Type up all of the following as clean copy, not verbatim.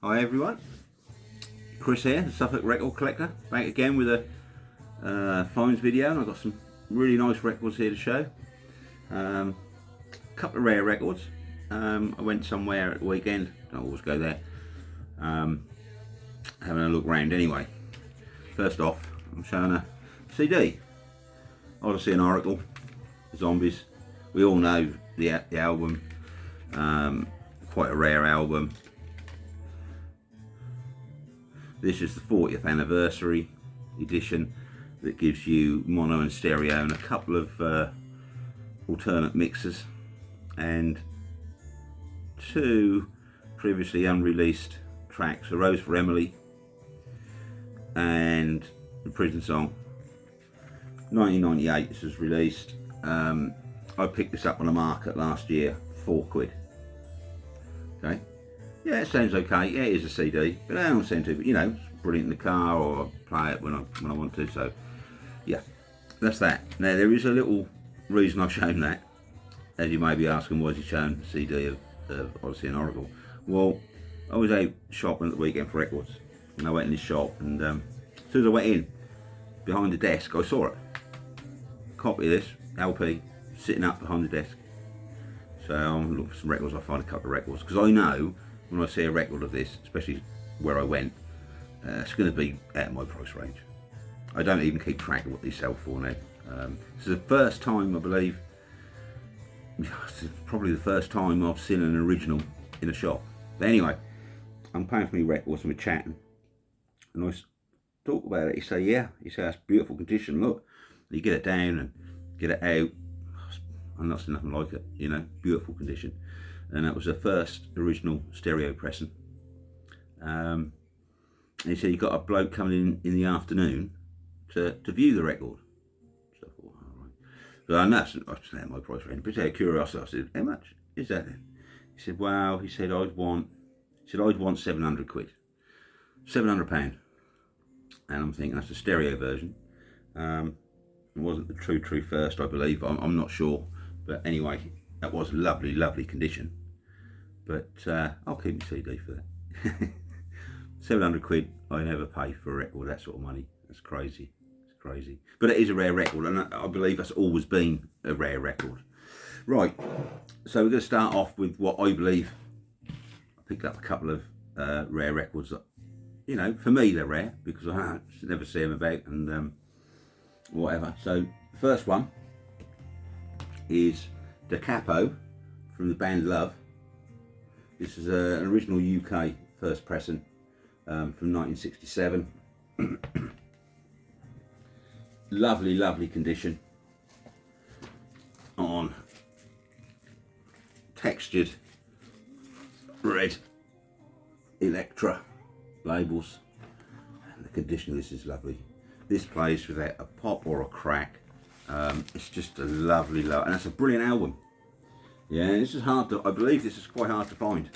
Hi everyone, Chris here, the Suffolk record collector, back again with a finds video, and I've got some really nice records here to show. A couple of rare records. I went somewhere at the weekend, don't always go there, having a look round anyway. First off, I'm showing a CD, Odyssey and Oracle, Zombies. We all know the album, quite a rare album. This is the 40th anniversary edition that gives you mono and stereo and a couple of alternate mixes and two previously unreleased tracks, A Rose for Emily and The Prison Song. 1998 this was released. I picked this up on a market last year, £4. Okay. Yeah, it sounds okay. Yeah, it is a CD, but I don't tend to. But you know, it's brilliant in the car, or I play it when I want to. So, yeah, that's that. Now there is a little reason I've shown that. As you may be asking, why has he shown a CD of Odyssey and Oracle? Well, I was out shopping at the weekend for records, and I went in this shop, and as soon as I went in, behind the desk, I saw it. Copy of this LP sitting up behind the desk. So I'm looking for some records. I find a couple of records because I know, when I see a record of this, especially where I went, it's going to be out of my price range. I don't even keep track of what they sell for now. This is the first time, I believe, probably the first time I've seen an original in a shop. But anyway, I'm paying for my records and we're chatting, and I talk about it. He say, yeah, he says, that's beautiful condition, look. You get it down and get it out, I've not seen nothing like it, you know, beautiful condition. And that was the first original stereo pressing. And he said, you got a bloke coming in the afternoon to view the record. So I thought, all right. So I know that's my price range, but out of curiosity, I said, how much is that then? He said, well, he said, I'd want £700. £700. And I'm thinking, that's the stereo version. It wasn't the true first, I believe. I'm not sure. But anyway, that was lovely, lovely condition. But I'll keep the CD for that. £700 I never pay for a record, that sort of money. That's crazy. It's crazy. But it is a rare record, and I believe that's always been a rare record. Right, so we're going to start off with what I believe. I picked up a couple of rare records that, you know, for me they're rare because I never see them about and whatever. So the first one is the Capo from the band Love. This is an original UK first pressing from 1967. Lovely, lovely condition on textured red Electra labels, and the condition of this is lovely. This plays without a pop or a crack. It's just a lovely, and that's a brilliant album. Yeah, this is hard to, I believe this is quite hard to find.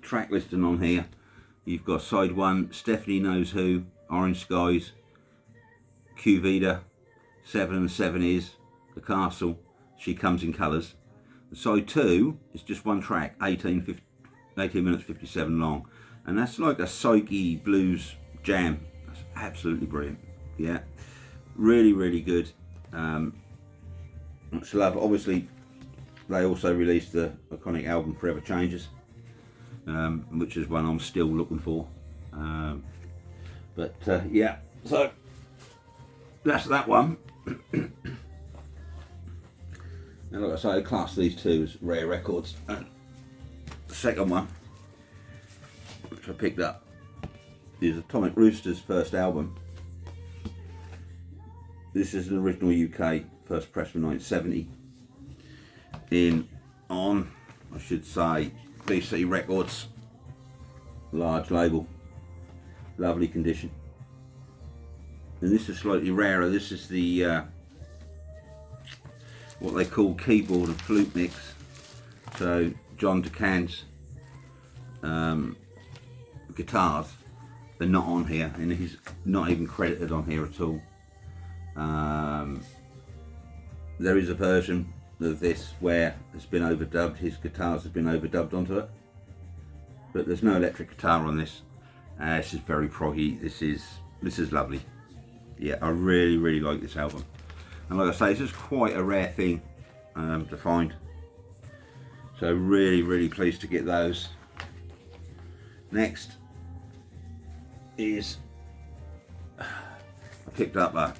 Track listing on here, you've got side 1, Stephanie Knows Who, Orange Skies, Q Vida, 7 and 7 Is, The Castle, She Comes in Colours. Side 2 is just one track, 18 minutes 57 long, and that's like a psyche blues jam. That's absolutely brilliant. Yeah, really, really good. Much love. Obviously, they also released the iconic album Forever Changes, which is one I'm still looking for. Yeah, so that's that one. Now, like I say, I class these two as rare records. And the second one, which I picked up, is Atomic Rooster's first album. This is an original UK first press from 1970 on, I should say, BC Records, large label, lovely condition. And this is slightly rarer. This is the what they call keyboard and flute mix. So John DeCan's guitars, they're not on here, and he's not even credited on here at all. There is a version of this where it's been overdubbed, his guitars have been overdubbed onto it, but there's no electric guitar on this. This is very proggy. This is lovely. Yeah, I really like this album. And like I say, this is quite a rare thing to find. So really pleased to get those. Next is I picked up a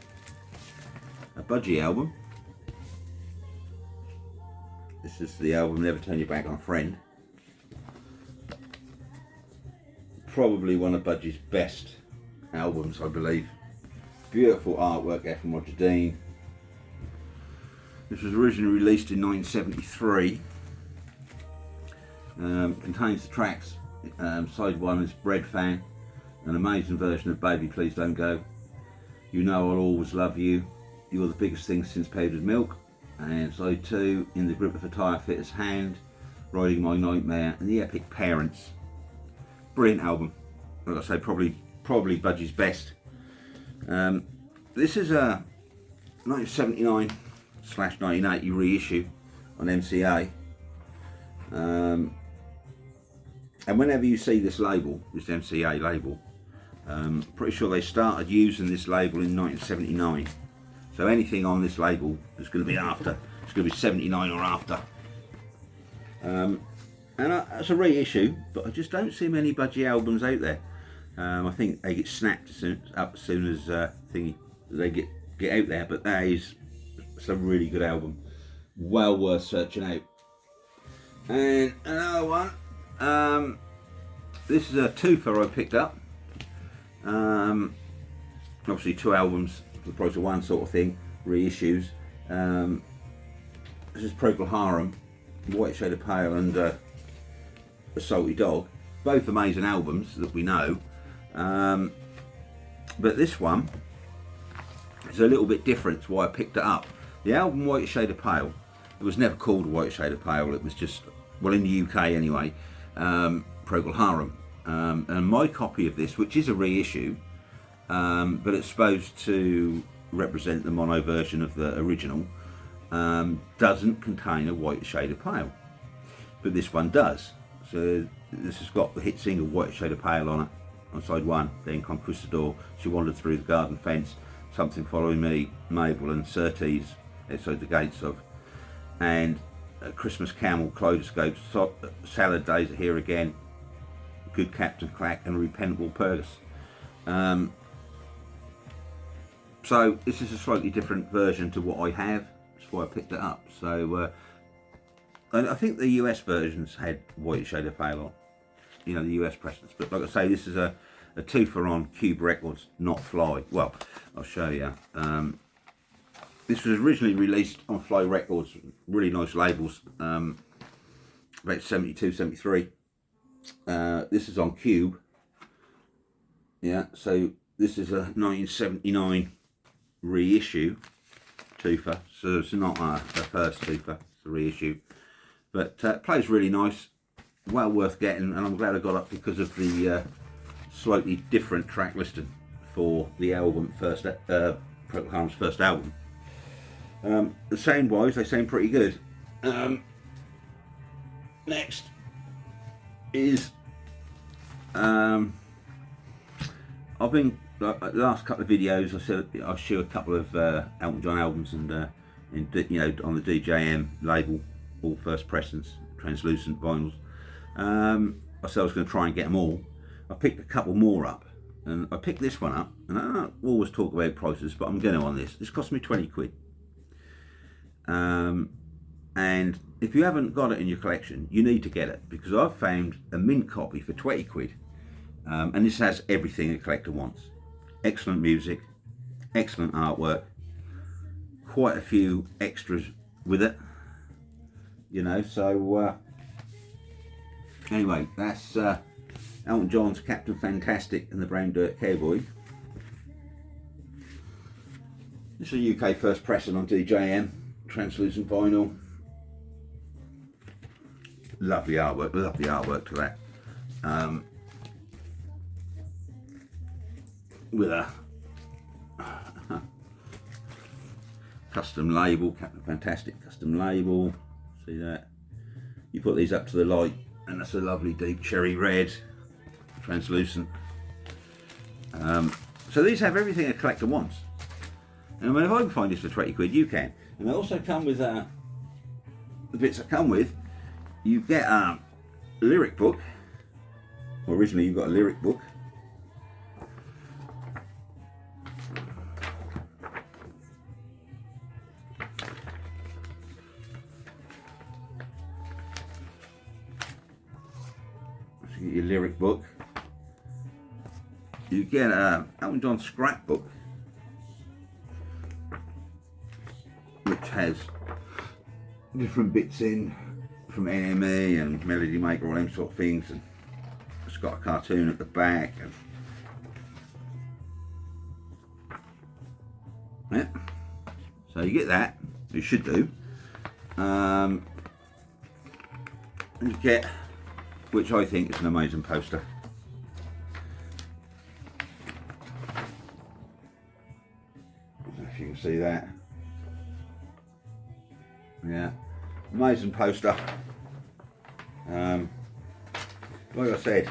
Budgie album. This is the album Never Turn Your Back on a Friend. Probably one of Budgie's best albums, I believe. Beautiful artwork there from Roger Dean. This was originally released in 1973. Contains the tracks, side one is Bread Fan, an amazing version of Baby Please Don't Go, You Know I'll Always Love You, You're the Biggest Thing Since Powdered Milk, and side two, In the Grip of a Tire Fitter's Hand, Riding My Nightmare, and The Epic Parents. Brilliant album. Like I say, probably Budgie's best. This is a 1979/1980 reissue on MCA. And whenever you see this label, this MCA label, pretty sure they started using this label in 1979. So anything on this label is going to be after. It's going to be 79 or after. And it's a reissue, but I just don't see many Budgie albums out there. I think they get snapped up as soon as they get out there. But that is some really good album, well worth searching out. And another one. This is a twofer I picked up. Obviously 2 albums for the price of 1 sort of thing, reissues. This is Procol Harum, White Shade of Pale and A Salty Dog. Both amazing albums that we know. But this one is a little bit different to why I picked it up. The album White Shade of Pale, it was never called White Shade of Pale, it was just, well, in the UK anyway, Procol Harum. And my copy of this, which is a reissue, but it's supposed to represent the mono version of the original, doesn't contain a White Shade of Pale, but this one does. So this has got the hit single White Shade of Pale on it, on side 1, then Conquistador, She Wandered Through the Garden Fence, Something Following Me, Mabel and Surtees, Outside the Gates of, and Christmas Camel, Kaleidoscope, Salad Days Are Here Again, Good Captain Clack and Repentable Purgus. So this is a slightly different version to what I have, that's why I picked it up. So I think the US versions had White Shade of Pale on, you know, the US presses, but like I say, this is a twofer on Cube Records, not Fly. Well, I'll show you. This was originally released on Fly Records, really nice labels, about 72, 73. This is on Cube. Yeah, so this is a 1979 reissue twofer, so it's not a first twofer, it's a reissue. But plays really nice, well worth getting, and I'm glad I got it because of the slightly different track listing for the album, Procol Harum's first album. The sound wise, they sound pretty good. Next is I've been the last couple of videos I said I'll show a couple of Elton John albums, and you know, on the DJM label, all first pressings, translucent vinyls. I said I was going to try and get them all. I picked a couple more up, and I picked this one up, and I don't always talk about prices, but I'm going to on this. This cost me 20 quid. And if you haven't got it in your collection, you need to get it, because I've found a mint copy for 20 quid. And this has everything a collector wants. Excellent music, excellent artwork, quite a few extras with it, you know. So anyway, that's Elton John's Captain Fantastic and the Brown Dirt Cowboy. This is a UK first pressing on DJM, translucent vinyl. Lovely artwork to that. With a custom label, Captain Fantastic custom label. See that? You put these up to the light and that's a lovely deep cherry red, translucent. So these have everything a collector wants. And I mean, if I can find this for 20 quid, you can. And they also come with the bits that come with. You get a lyric book. Well, originally you've got a lyric book. So you get your lyric book. You get a Elton John scrapbook, which has different bits in from NME and Melody Maker, all them sort of things, and it's got a cartoon at the back. And yeah, so you get that. You should do. And you get, which I think is an amazing poster. You can see that. Yeah, amazing poster. Like I said,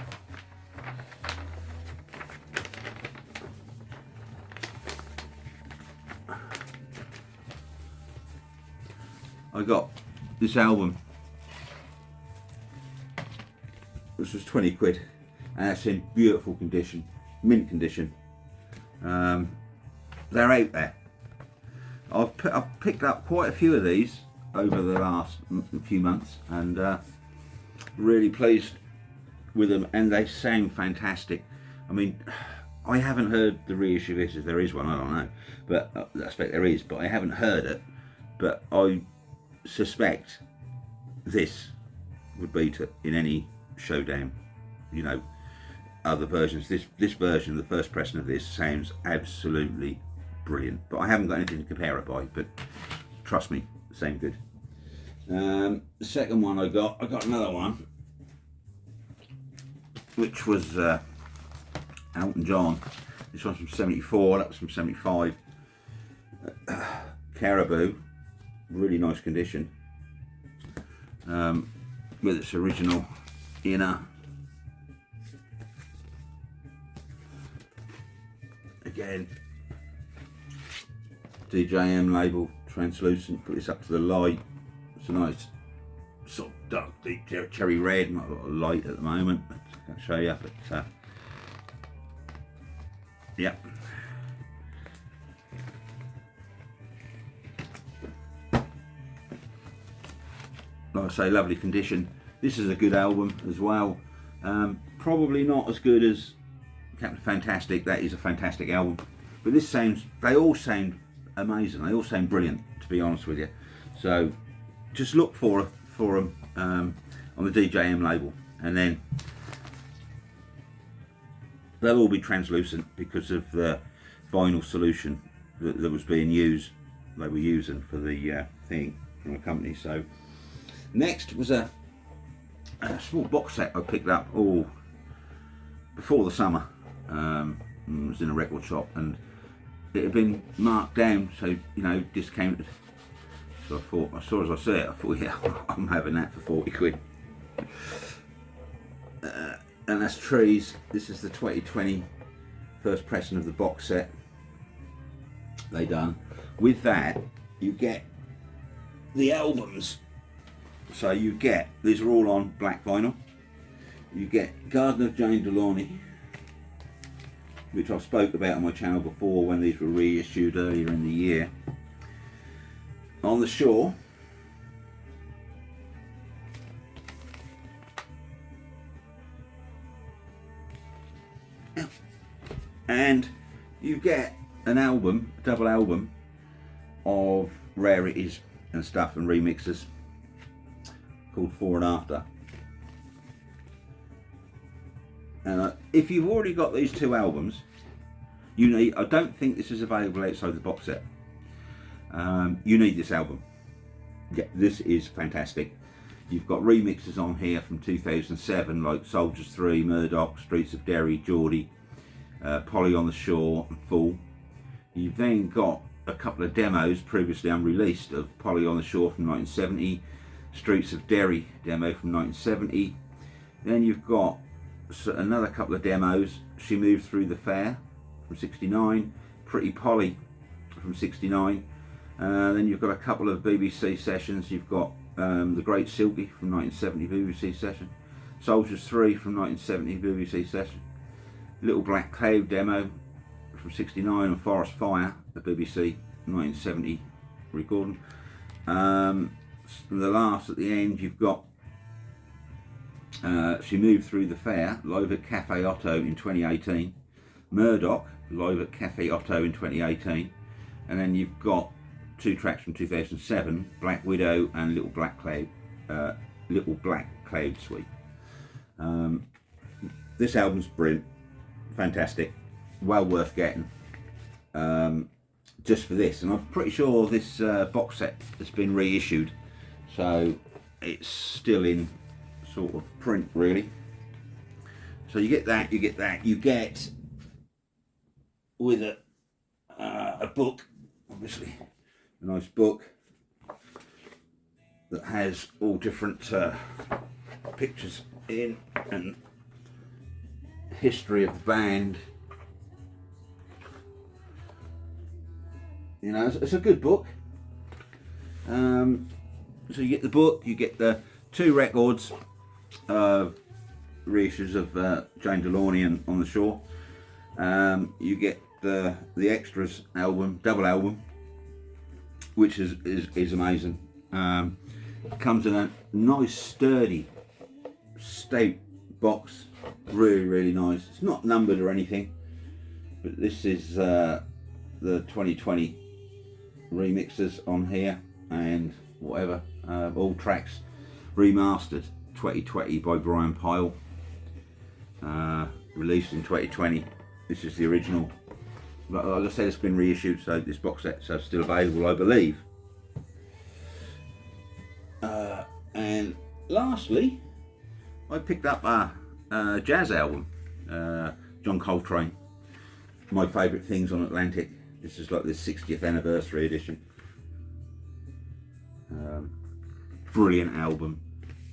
I got this album. This was 20 quid, and it's in beautiful condition, mint condition. They're out there. I've picked up quite a few of these over the last few months, and really pleased with them, and they sound fantastic. I mean, I haven't heard the reissue of this. If there is one, I don't know, but I expect there is, but I haven't heard it. But I suspect this would beat it in any showdown, you know, other versions. This version, the first pressing of this, sounds absolutely brilliant, but I haven't got anything to compare it by, but trust me, same good. The second one I got another one, which was Elton John. This one's from 74, that was from 75. Caribou, really nice condition, with its original inner. Again, DJM label, translucent. Put this up to the light. It's a nice sort of dark, deep cherry red. Not a lot of light at the moment, but I can't show you. But yeah. Like I say, lovely condition. This is a good album as well. Probably not as good as Captain Fantastic. That is a fantastic album, but this sounds. They all sound amazing. They all sound brilliant, to be honest with you. So just look for them on the DJM label, and then they'll all be translucent because of the vinyl solution that was being used. They were using for the thing from a company. So next was a small box set I picked up before the summer. It was in a record shop, and it had been marked down, so, you know, discounted. So I thought, as I saw it, I thought, yeah, I'm having that for 40 quid. And that's Trees. This is the 2020 first pressing of the box set they done. With that, you get the albums. So you get, these are all on black vinyl. You get Garden of Jane Delaunay, which I spoke about on my channel before when these were reissued earlier in the year. On the Shore. And you get an album, a double album of rarities and stuff and remixes called Fore and After. And if you've already got these two albums, you need. I don't think this is available outside the box set. You need this album. Yeah, this is fantastic. You've got remixes on here from 2007, like Soldiers 3, Murdoch, Streets of Derry, Geordie, Polly on the Shore, and Fool. You've then got a couple of demos previously unreleased of Polly on the Shore from 1970, Streets of Derry demo from 1970. Then you've got another couple of demos. She Moved Through the Fair from 69, Pretty Polly from 69. Then you've got a couple of BBC sessions. You've got The Great Silky from 1970 BBC session, Soldiers 3 from 1970 BBC session, Little Black Cloud demo from 69, and Forest Fire, the BBC 1970 recording. And the last at the end, you've got She Moved Through the Fair live at Cafe Otto in 2018, Murdoch live at Cafe Otto in 2018, and then you've got 2 tracks from 2007, Black Widow and Little Black Cloud Suite. This album's brilliant, fantastic, well worth getting just for this. And I'm pretty sure this box set has been reissued, so it's still in sort of print really. So you get that, you get with it a book, obviously. A nice book that has all different pictures in and history of the band. You know, it's a good book. So you get the book, you get the 2 records of reissues of Jane Delaunay and On the Shore. You get the extras album, double album, which is amazing. It comes in a nice sturdy stout box, really nice. It's not numbered or anything, but this is the 2020 remixes on here and whatever, all tracks remastered 2020 by Brian Pyle, released in 2020. This is the original. Like I said, it's been reissued, so this box set is still available, I believe. And lastly, I picked up a jazz album, John Coltrane, My Favourite Things on Atlantic. This is like the 60th anniversary edition. Brilliant album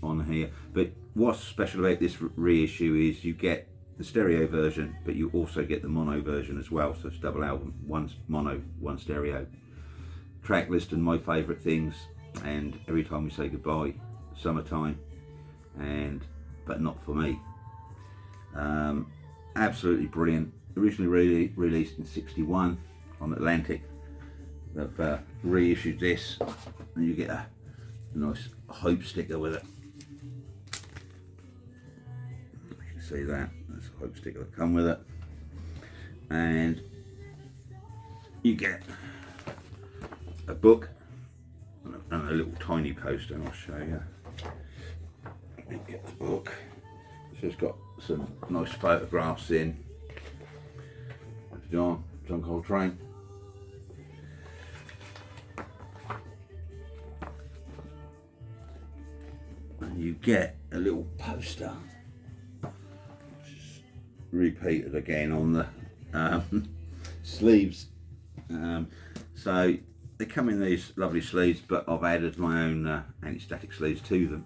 on here. But what's special about this reissue is you get the stereo version, but you also get the mono version as well. So it's double album, 1 mono, 1 stereo. Track list and My Favourite Things, and Every Time We Say Goodbye, Summertime, and But Not For Me. Absolutely brilliant. Originally released in 61 on Atlantic. They've reissued this, and you get a nice Hope sticker with it. You can see that. That's a Hope sticker that come with it. And you get a book and a little tiny poster, and I'll show you. You get the book. So it's got some nice photographs in. John Coltrane. And you get a little poster, which is repeated again on the sleeves. So they come in these lovely sleeves, but I've added my own anti-static sleeves to them.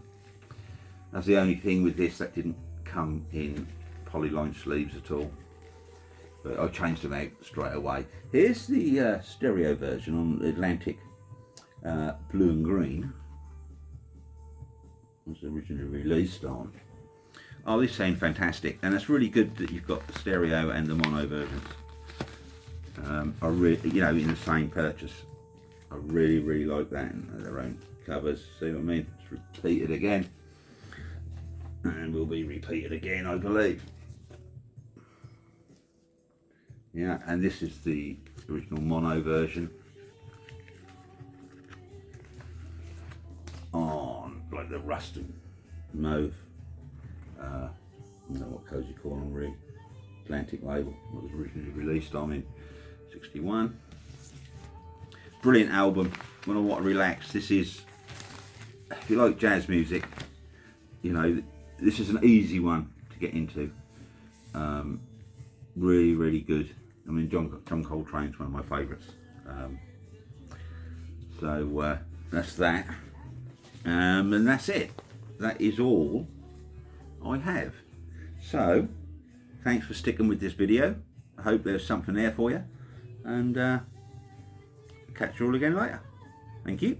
That's the only thing with this that didn't come in polyline sleeves at all. But I changed them out straight away. Here's the stereo version on the Atlantic blue and green. It was originally released on. Oh, these sound fantastic, and it's really good that you've got the stereo and the mono versions. I really, you know, in the same purchase. I really like that, and their own covers. See what I mean? It's repeated again, and will be repeated again, I believe. Yeah, and this is the original mono version on like the rusted mauve. I don't know what cozy corner on Atlantic label. It was originally released on in 61. Brilliant album. When I want to relax, this is, if you like jazz music, you know, this is an easy one to get into. Really good. I mean, John Coltrane's one of my favourites. So that's that. And that's it. That is all I have. So, thanks for sticking with this video. I hope there's something there for you. And catch you all again later. Thank you.